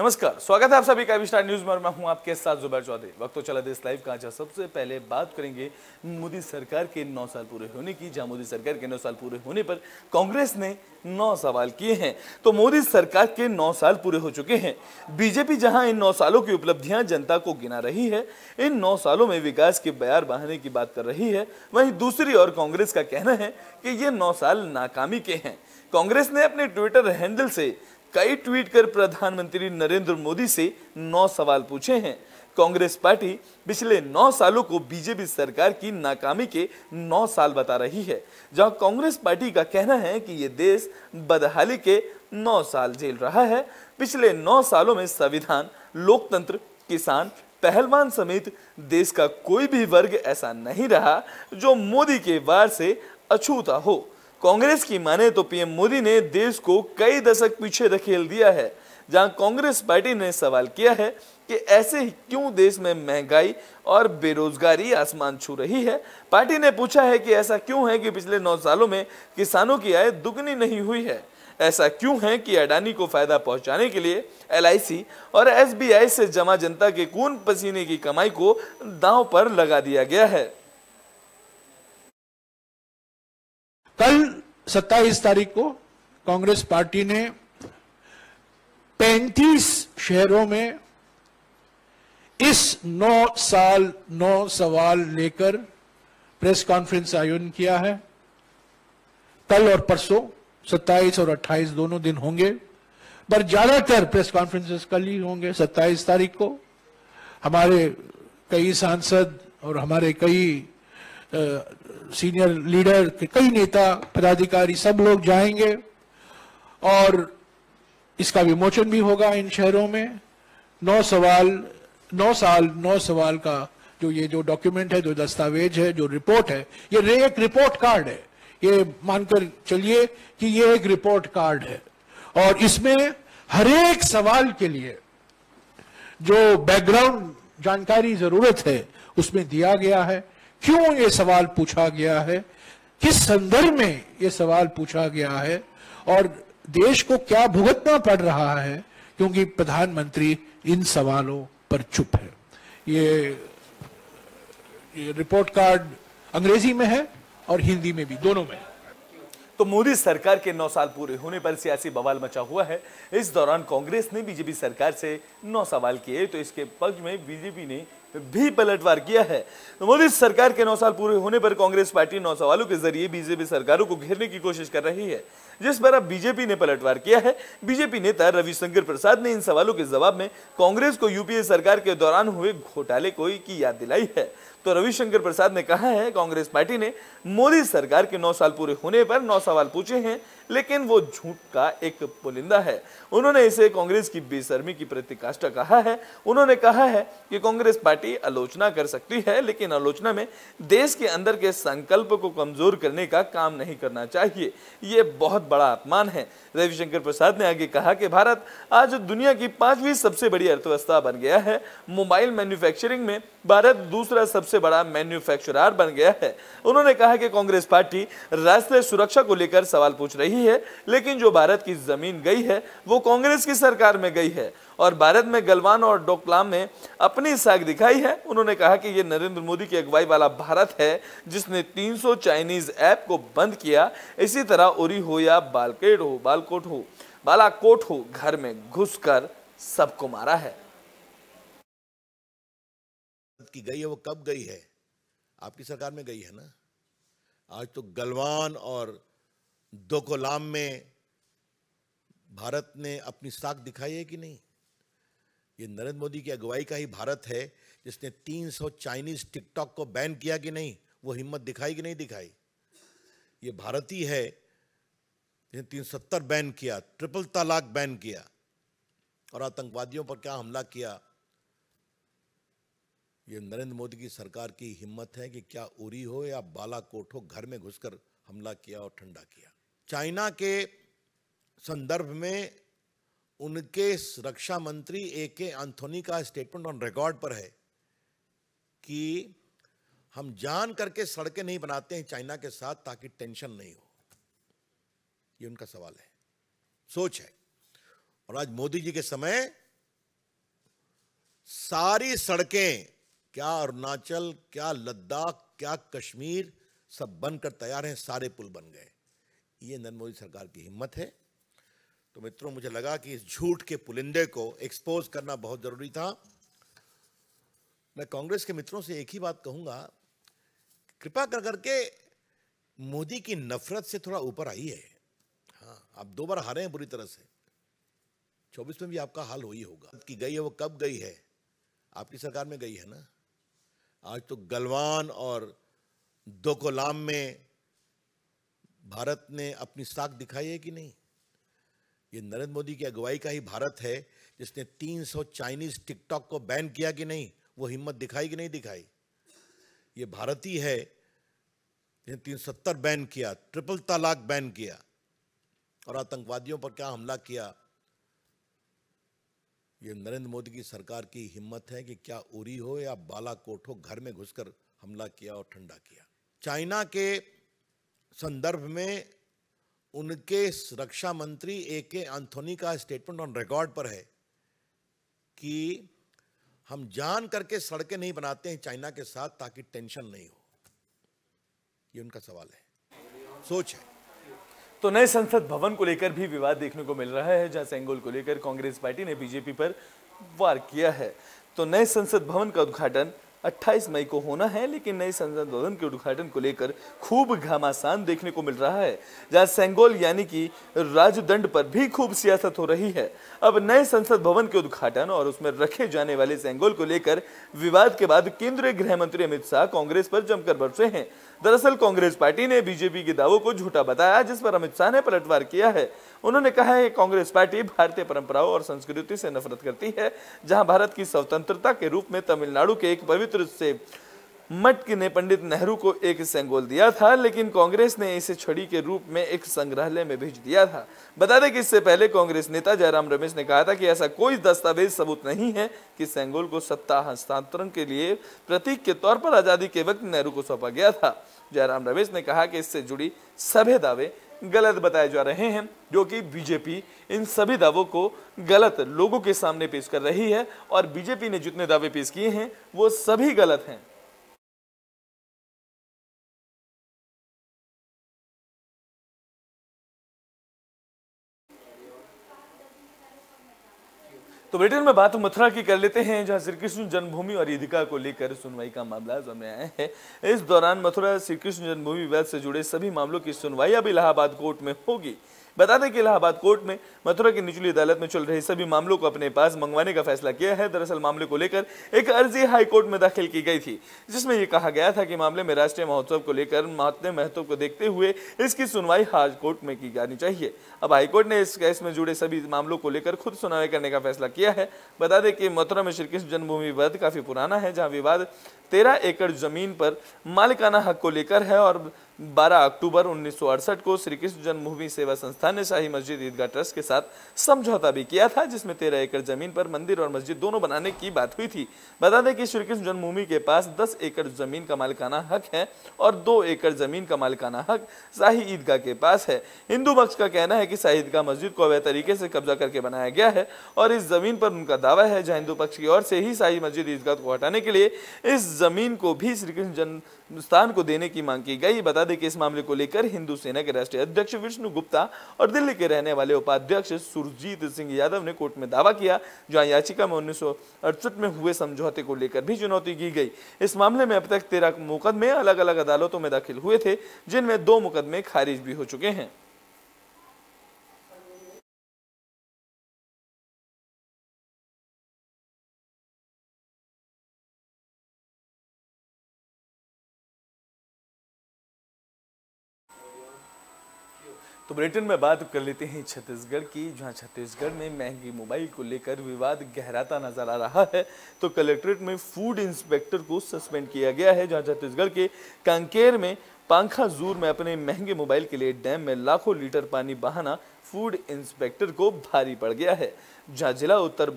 नमस्कार, स्वागत है आप सभी का स्टार न्यूज में और मैं हूं आपके साथ जुबैर चौधरी। वक्त तो चला देश लाइव का। आज सबसे पहले बात करेंगे मोदी सरकार के 9 साल पूरे होने की, जहां मोदी सरकार के 9 साल पूरे होने पर कांग्रेस ने 9 सवाल किए हैं। तो मोदी सरकार के 9 साल पूरे हो चुके हैं। बीजेपी जहां इन 9 सालों की उपलब्धियां जनता को गिना रही है, इन 9 सालों में विकास के बयार बहाने की बात कर रही है, वहीं दूसरी ओर कांग्रेस का कहना है कि ये 9 साल नाकामी के हैं। कांग्रेस ने अपने ट्विटर हैंडल से कई ट्वीट कर प्रधानमंत्री नरेंद्र मोदी से 9 सवाल पूछे हैं। कांग्रेस पार्टी पिछले 9 सालों को बीजेपी सरकार की नाकामी के 9 साल बता रही है, जहां कांग्रेस पार्टी का कहना है कि ये देश बदहाली के 9 साल झेल रहा है। पिछले 9 सालों में संविधान, लोकतंत्र, किसान, पहलवान समेत देश का कोई भी वर्ग ऐसा नहीं रहा जो मोदी के वार से अछूता हो। कांग्रेस की माने तो पीएम मोदी ने देश को कई दशक पीछे धकेल दिया है, जहां कांग्रेस पार्टी ने सवाल किया है कि ऐसे ही क्यों देश में महंगाई और बेरोजगारी आसमान छू रही है। पार्टी ने पूछा है कि ऐसा क्यों है कि पिछले 9 सालों में किसानों की आय दुगनी नहीं हुई है। ऐसा क्यों है कि अडानी को फायदा पहुंचाने के लिए LIC और SBI से जमा जनता के खून पसीने की कमाई को दांव पर लगा दिया गया है। कल 27 तारीख को कांग्रेस पार्टी ने 35 शहरों में इस 9 साल 9 सवाल लेकर प्रेस कॉन्फ्रेंस आयोजन किया है। कल और परसों 27 और 28 दोनों दिन होंगे, पर ज्यादातर प्रेस कॉन्फ्रेंसेस कल ही होंगे। 27 तारीख को हमारे कई सांसद और हमारे कई सीनियर लीडर के कई नेता पदाधिकारी सब लोग जाएंगे और इसका विमोचन भी होगा इन शहरों में। 9 साल 9 सवाल का जो डॉक्यूमेंट है, जो दस्तावेज है, जो रिपोर्ट है, ये एक रिपोर्ट कार्ड है। ये मानकर चलिए कि ये एक रिपोर्ट कार्ड है और इसमें हर एक सवाल के लिए जो बैकग्राउंड जानकारी जरूरत है उसमें दिया गया है। क्यों ये सवाल पूछा गया है, किस संदर्भ में ये सवाल पूछा गया है और देश को क्या भुगतना पड़ रहा है क्योंकि प्रधानमंत्री इन सवालों पर चुप है। ये रिपोर्ट कार्ड अंग्रेजी में है और हिंदी में भी, दोनों में। तो मोदी सरकार के 9 साल पूरे होने पर सियासी बवाल मचा हुआ है। इस दौरान कांग्रेस ने बीजेपी सरकार से 9 सवाल किए, तो इसके पक्ष में बीजेपी ने भी पलटवार किया है। तो मोदी सरकार के 9 साल पूरे होने पर कांग्रेस पार्टी 9 सवालों के जरिए बीजेपी सरकारों को घेरने की कोशिश कर रही है, जिस पर अब बीजेपी ने पलटवार किया है। बीजेपी नेता रविशंकर प्रसाद ने इन सवालों के जवाब में कांग्रेस को यूपीए सरकार के दौरान हुए घोटाले की याद दिलाई है। तो रविशंकर प्रसाद ने कहा है, कांग्रेस पार्टी ने मोदी सरकार के 9 साल पूरे होने पर 9 सवाल पूछे हैं, लेकिन वो झूठ का एक पुलिंदा है। उन्होंने इसे कांग्रेस की बेशर्मी की प्रतिकाष्ठा कहा है। उन्होंने कहा है कि कांग्रेस पार्टी आलोचना कर सकती है, लेकिन आलोचना में देश के अंदर के संकल्प को कमजोर करने का काम नहीं करना चाहिए। ये बहुत बड़ा अपमान है। रविशंकर प्रसाद ने आगे कहा कि भारत आज दुनिया की 5वीं सबसे बड़ी अर्थव्यवस्था बन गया है। मोबाइल मैन्युफैक्चरिंग में भारत दूसरा सबसे बड़ा मैन्युफैक्चरर बन गया है। उन्होंने कहा कि कांग्रेस पार्टी राष्ट्रीय सुरक्षा को लेकर सवाल पूछ रही है, लेकिन जो भारत की जमीन गई है वो कांग्रेस की सरकार में गई है और भारत में गलवान और डोकलाम में अपनी साख दिखाई है। उन्होंने कहा कि ये नरेंद्र मोदी की अगुवाई वाला भारत है जिसने 300 चाइनीज ऐप को बंद किया। इसी तरह उरी हो या बालाकोट हो, घर में घुसकर सबको मारा है। की गई है वो कब गई है? आपकी सरकार में गई है ना। आज तो गलवान और डोकलाम में भारत ने अपनी साख दिखाई है कि नहीं? ये नरेंद्र मोदी की अगुवाई का ही भारत है जिसने 300 चाइनीज टिकटॉक को बैन किया कि नहीं? वो हिम्मत दिखाई कि नहीं दिखाई? ये भारत ही है जिसने 370 बैन किया, ट्रिपल तलाक बैन किया और आतंकवादियों पर क्या हमला किया। ये नरेंद्र मोदी की सरकार की हिम्मत है कि क्या उरी हो या बालाकोट हो, घर में घुसकर हमला किया और ठंडा किया। चाइना के संदर्भ में उनके रक्षा मंत्री AK एंथोनी का स्टेटमेंट ऑन रिकॉर्ड पर है कि हम जान करके सड़कें नहीं बनाते हैं चाइना के साथ ताकि टेंशन नहीं हो। ये उनका सवाल है, सोच है। और आज मोदी जी के समय सारी सड़कें, क्या अरुणाचल, क्या लद्दाख, क्या कश्मीर, सब बनकर तैयार हैं, सारे पुल बन गए। ये नरेंद्र मोदी सरकार की हिम्मत है। तो मित्रों, मुझे लगा कि इस झूठ के पुलिंदे को एक्सपोज करना बहुत जरूरी था। मैं कांग्रेस के मित्रों से एक ही बात कहूंगा, कृपा कर करके मोदी की नफरत से थोड़ा ऊपर आइए। हाँ, आप 2 बार हारे हैं बुरी तरह से, 24 में भी आपका हाल वही होगा। कि गई है वो कब गई है? आपकी सरकार में गई है ना। आज तो गलवान और दोकोलाम में भारत ने अपनी साख दिखाई है कि नहीं? ये नरेंद्र मोदी की अगुवाई का ही भारत है जिसने 300 चाइनीज टिकटॉक को बैन किया कि नहीं? वो हिम्मत दिखाई कि नहीं दिखाई? ये भारत ही है जिसने 370 बैन किया, ट्रिपल तलाक बैन किया, और आतंकवादियों पर क्या हमला किया। ये नरेंद्र मोदी की सरकार की हिम्मत है कि क्या उरी हो या बालाकोट हो, घर में घुसकर हमला किया और ठंडा किया। चाइना के संदर्भ में उनके रक्षा मंत्री ए.के. एंथोनी का स्टेटमेंट ऑन रिकॉर्ड पर है कि हम जान करके सड़कें नहीं बनाते हैं चाइना के साथ ताकि टेंशन नहीं हो। ये उनका सवाल है, सोच है। तो नए संसद भवन को लेकर भी विवाद देखने को मिल रहा है, जहां सेंगोल को लेकर कांग्रेस पार्टी ने बीजेपी पर वार किया है। तो नए संसद भवन का उद्घाटन 28 मई को होना है, लेकिन नए संसद भवन के उद्घाटन को लेकर खूब घमासान देखने को मिल रहा है, जहां सेंगोल यानी कि राजदंड पर भी खूब सियासत हो रही है। अब नए संसद भवन के उद्घाटन और उसमें रखे जाने वाले सेंगोल को लेकर विवाद के बाद केंद्रीय गृह मंत्री अमित शाह कांग्रेस पर जमकर बरसे हैं। दरअसल कांग्रेस पार्टी ने बीजेपी के दावों को झूठा बताया, जिस पर अमित शाह ने पलटवार किया है। उन्होंने कहा है कि कांग्रेस पार्टी भारतीय परंपराओं और संस्कृति से नफरत करती है। जहां भारत की स्वतंत्रता के रूप में तमिलनाडु के एक पवित्र से मठ ने पंडित नेहरू को एक सेंगोल दिया था, लेकिन कांग्रेस ने इसे छड़ी के रूप में एक संग्रहालय में भेज दिया था। बता दें कि इससे पहले कांग्रेस नेता जयराम रमेश ने कहा था कि ऐसा कोई दस्तावेज सबूत नहीं है कि सेंगोल को सत्ता हस्तांतरण के लिए प्रतीक के तौर पर आजादी के वक्त नेहरू को सौंपा गया था। जयराम रमेश ने कहा कि इससे जुड़ी सभी दावे गलत बताए जा रहे हैं, जो कि बीजेपी इन सभी दावों को गलत लोगों के सामने पेश कर रही है, और बीजेपी ने जितने दावे पेश किए हैं वो सभी गलत हैं। तो ब्रिटेन में बात मथुरा की कर लेते हैं, जहां श्री कृष्ण जन्मभूमि और ईदगाह को लेकर सुनवाई का मामला सामने आया है। इस दौरान मथुरा श्री कृष्ण जन्मभूमि विवाद से जुड़े सभी मामलों की सुनवाई अब इलाहाबाद कोर्ट में होगी। बता दें कि इलाहाबाद कोर्ट में मथुरा की निचली अदालत में चल रहे सभी मामलों को अपने पास मंगवाने का फैसला किया है। दरअसल मामले को लेकर एक अर्जी हाई कोर्ट में दाखिल की गई थी, जिसमें यह कहा गया था कि मामले में राष्ट्रीय महोत्सव को लेकर महत्व को देखते हुए इसकी सुनवाई हाई कोर्ट में की जानी चाहिए। अब हाईकोर्ट ने इस केस में जुड़े सभी मामलों को लेकर खुद सुनवाई करने का फैसला किया है। बता दें कि मथुरा में श्री कृष्ण जन्मभूमि विवाद काफी पुराना है, जहां विवाद 13 एकड़ जमीन पर मालिकाना हक को लेकर है, और 12 अक्टूबर 1968 को श्री कृष्ण जन्मभूमि सेवा संस्थान ने शाही मस्जिद ईदगाह ट्रस्ट के साथ समझौता भी किया था, जिसमें 13 एकड़ जमीन पर मंदिर और मस्जिद दोनों बनाने की बात हुई थी। बता दें कि श्री कृष्ण जन्मभूमि के पास 10 एकड़ जमीन का मालिकाना हक है और 2 एकड़ जमीन का मालिकाना हक शाही ईदगाह के पास है। हिंदू पक्ष का कहना है कि शाही ईदगाह मस्जिद को अवैध तरीके से कब्जा करके बनाया गया है, और इस जमीन पर उनका दावा है, जहां हिंदू पक्ष की ओर से ही शाही मस्जिद ईदगाह को हटाने के लिए इस जमीन को भी श्री कृष्ण जन्म स्थान को देने की मांग की गई। बता दें कि इस मामले को लेकर हिंदू सेना के राष्ट्रीय अध्यक्ष विष्णु गुप्ता और दिल्ली के रहने वाले उपाध्यक्ष सुरजीत सिंह यादव ने कोर्ट में दावा किया, जहां याचिका में 1968 में हुए समझौते को लेकर भी चुनौती की गई। इस मामले में अब तक 13 मुकदमे अलग अलग अदालतों में दाखिल हुए थे, जिनमें 2 मुकदमे खारिज भी हो चुके हैं। तो ब्रिटेन में बात कर लेते हैं छत्तीसगढ़ की, जहां छत्तीसगढ़ में महंगी मोबाइल को लेकर विवाद गहराता नजर आ रहा है। तो कलेक्ट्रेट में फूड इंस्पेक्टर को सस्पेंड किया गया है, जहां छत्तीसगढ़ के कांकेर में पांखाजूर में अपने महंगे मोबाइल के लिए डैम में लाखों लीटर पानी बहाना फूड इंस्पेक्टर को भारी पड़ गया है। जहां जिला उत्तर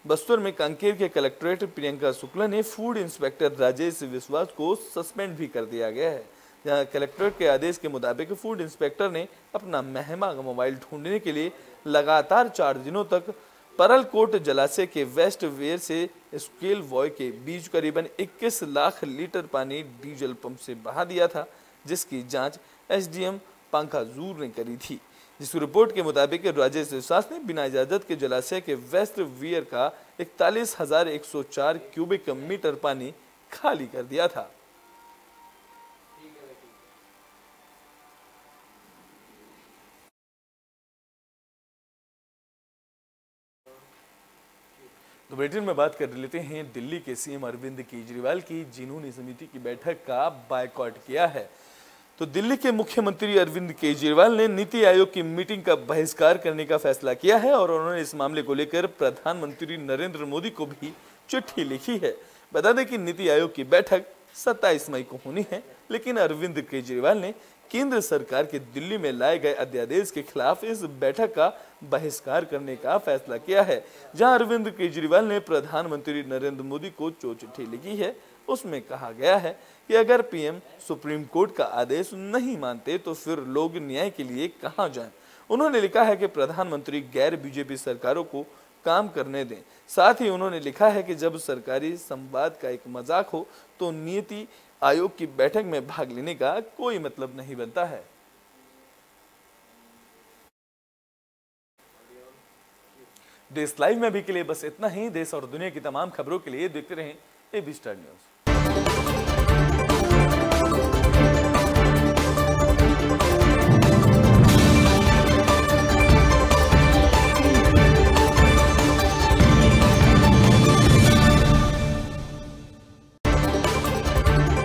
बस्तर में कांकेर के कलेक्ट्रेट प्रियंका शुक्ला ने फूड इंस्पेक्टर राजेश विश्वास को सस्पेंड भी कर दिया गया है। जहां कलेक्ट्रेट के आदेश के मुताबिक फूड इंस्पेक्टर ने अपना महंगा मोबाइल ढूंढने के लिए लगातार 4 दिनों तक परलकोट जलाशय के वेस्ट वेयर से स्केल वॉय के बीच करीबन 21 लाख लीटर पानी डीजल पंप से बहा दिया था, जिसकी जांच एसडीएम पंखाजूर ने करी थी। जिस रिपोर्ट के मुताबिक राजेश विश्वास ने बिना इजाजत के जलाशय के वेस्ट वेयर का 41,104 क्यूबिक मीटर पानी खाली कर दिया था। तो बुलेटिन में बात कर लेते हैं दिल्ली के सीएम अरविंद केजरीवाल की, जिन्होंने समिति की बैठक का बायकॉट किया है। तो दिल्ली के मुख्यमंत्री अरविंद केजरीवाल ने नीति आयोग की मीटिंग का बहिष्कार करने का फैसला किया है और उन्होंने इस मामले को लेकर प्रधानमंत्री नरेंद्र मोदी को भी चिट्ठी लिखी है। बता दें कि नीति आयोग की बैठक 27 मई को होनी है, लेकिन अरविंद केजरीवाल ने केंद्र सरकार के दिल्ली में लाए गए अध्यादेश के खिलाफ इस बैठक का बहिष्कार करने का फैसला किया है। जहां अरविंद केजरीवाल ने प्रधानमंत्री नरेंद्र मोदी को जो चिट्ठी लिखी है, उसमें कहा गया है कि अगर पीएम सुप्रीम कोर्ट का आदेश नहीं मानते तो फिर लोग न्याय के लिए कहां जाएं। उन्होंने लिखा है कि प्रधानमंत्री गैर बीजेपी सरकारों को काम करने दें। साथ ही उन्होंने लिखा है कि जब सरकारी संवाद का एक मजाक हो तो नीति आयोग की बैठक में भाग लेने का कोई मतलब नहीं बनता है। देश लाइव में अभी के लिए बस इतना ही। देश और दुनिया की तमाम खबरों के लिए देखते रहें एबी स्टार न्यूज।